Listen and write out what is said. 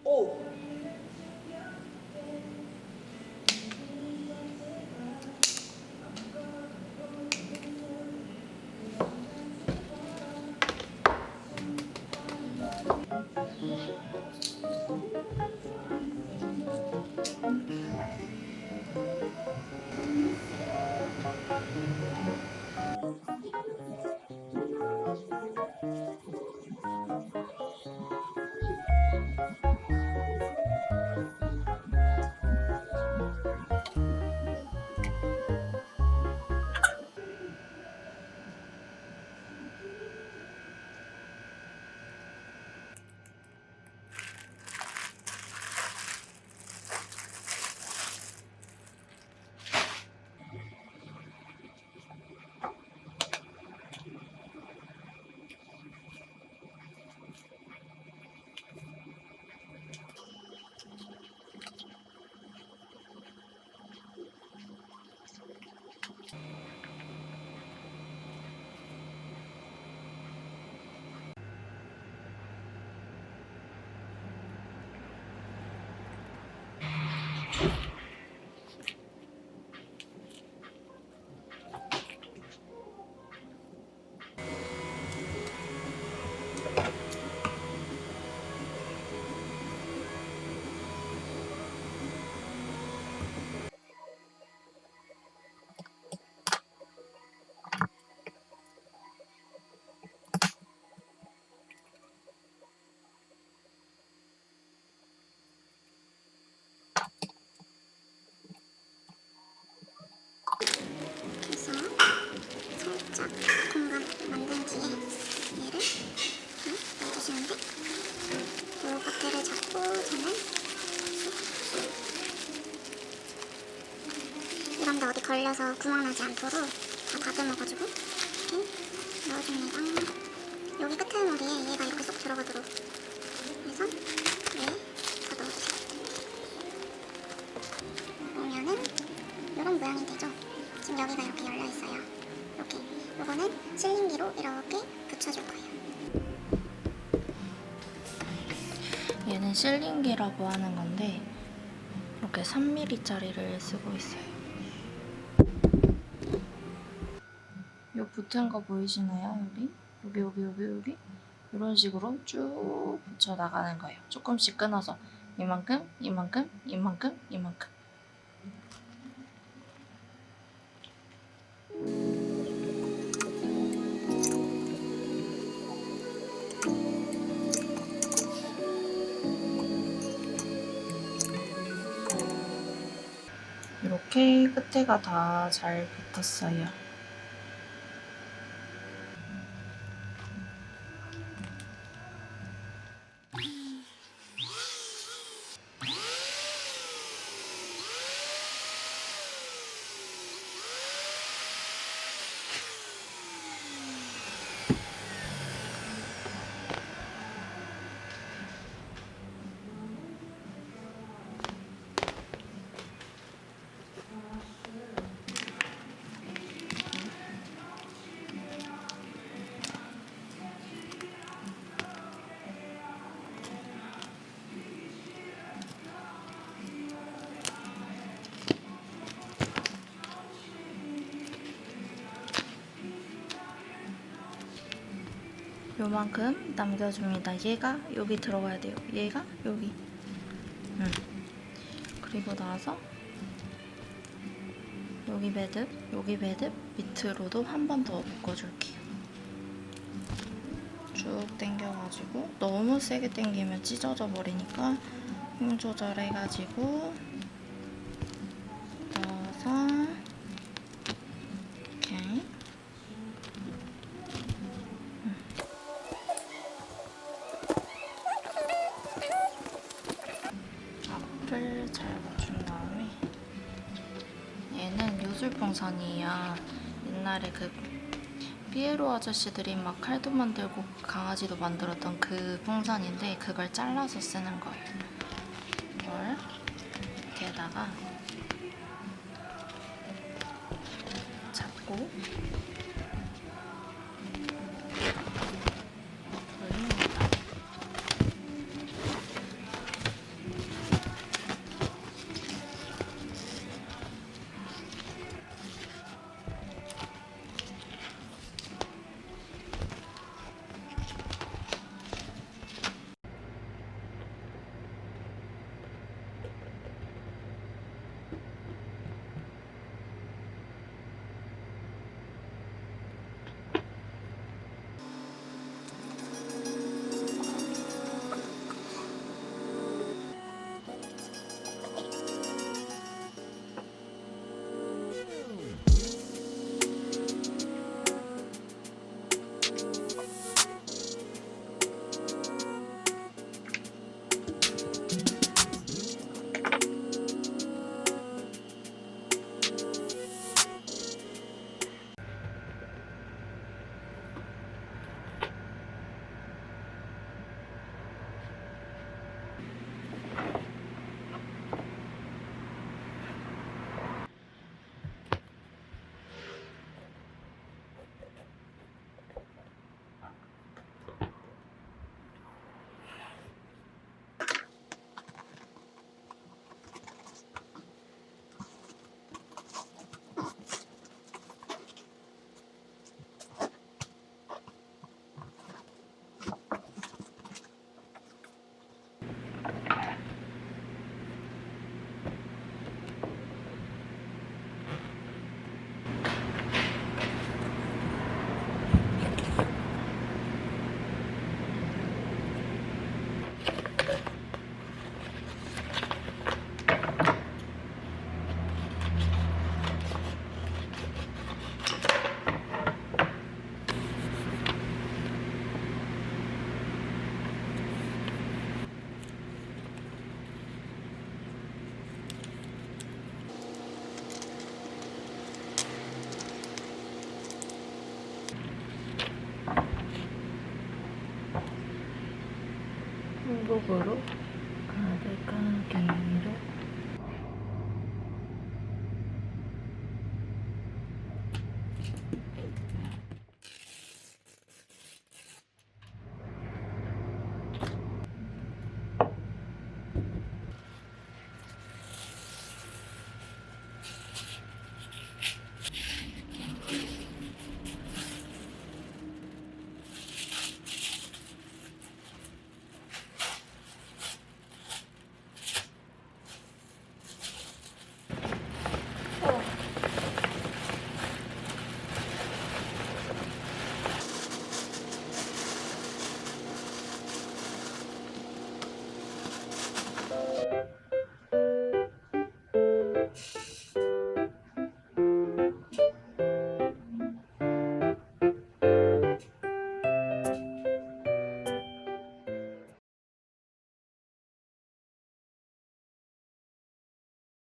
오! 그래서 살짝 공간 만든 뒤에 얘를 넣어주시는데 요 겉에를 잡고 저는 이런데 어디 걸려서 구멍 나지 않도록 다 다듬어가지고 이렇게 넣어줍니다. 여기 끄트머리에 얘가 이렇게 쏙 들어가도록 해서 다 넣어주세요. 보면은 이런 모양이 되죠. 지금 여기가 이렇게 열려있어요. 이렇게 요거는 실링기로 이렇게 붙여줄 거예요. 얘는 실링기라고 하는 건데 이렇게 3mm짜리를 쓰고 있어요. 요 붙은 거 보이시나요? 여기 이런 식으로 쭉 붙여 나가는 거예요. 조금씩 끊어서 이만큼 이렇게 끝에가 다 잘 붙었어요. 요만큼 남겨줍니다. 얘가 여기 들어가야 돼요. 얘가 여기. 그리고 나서 여기 매듭 밑으로도 한 번 더 묶어줄게요. 쭉 당겨가지고 너무 세게 당기면 찢어져 버리니까 힘 조절해가지고 넣어서 이렇게 앞을 잘 맞춘 다음에 얘는 요술풍선이에요. 옛날에 그 피에로 아저씨들이 막 칼도 만들고 강아지도 만들었던 그 풍선인데 그걸 잘라서 쓰는 거예요. 이걸 이렇게다가 잡고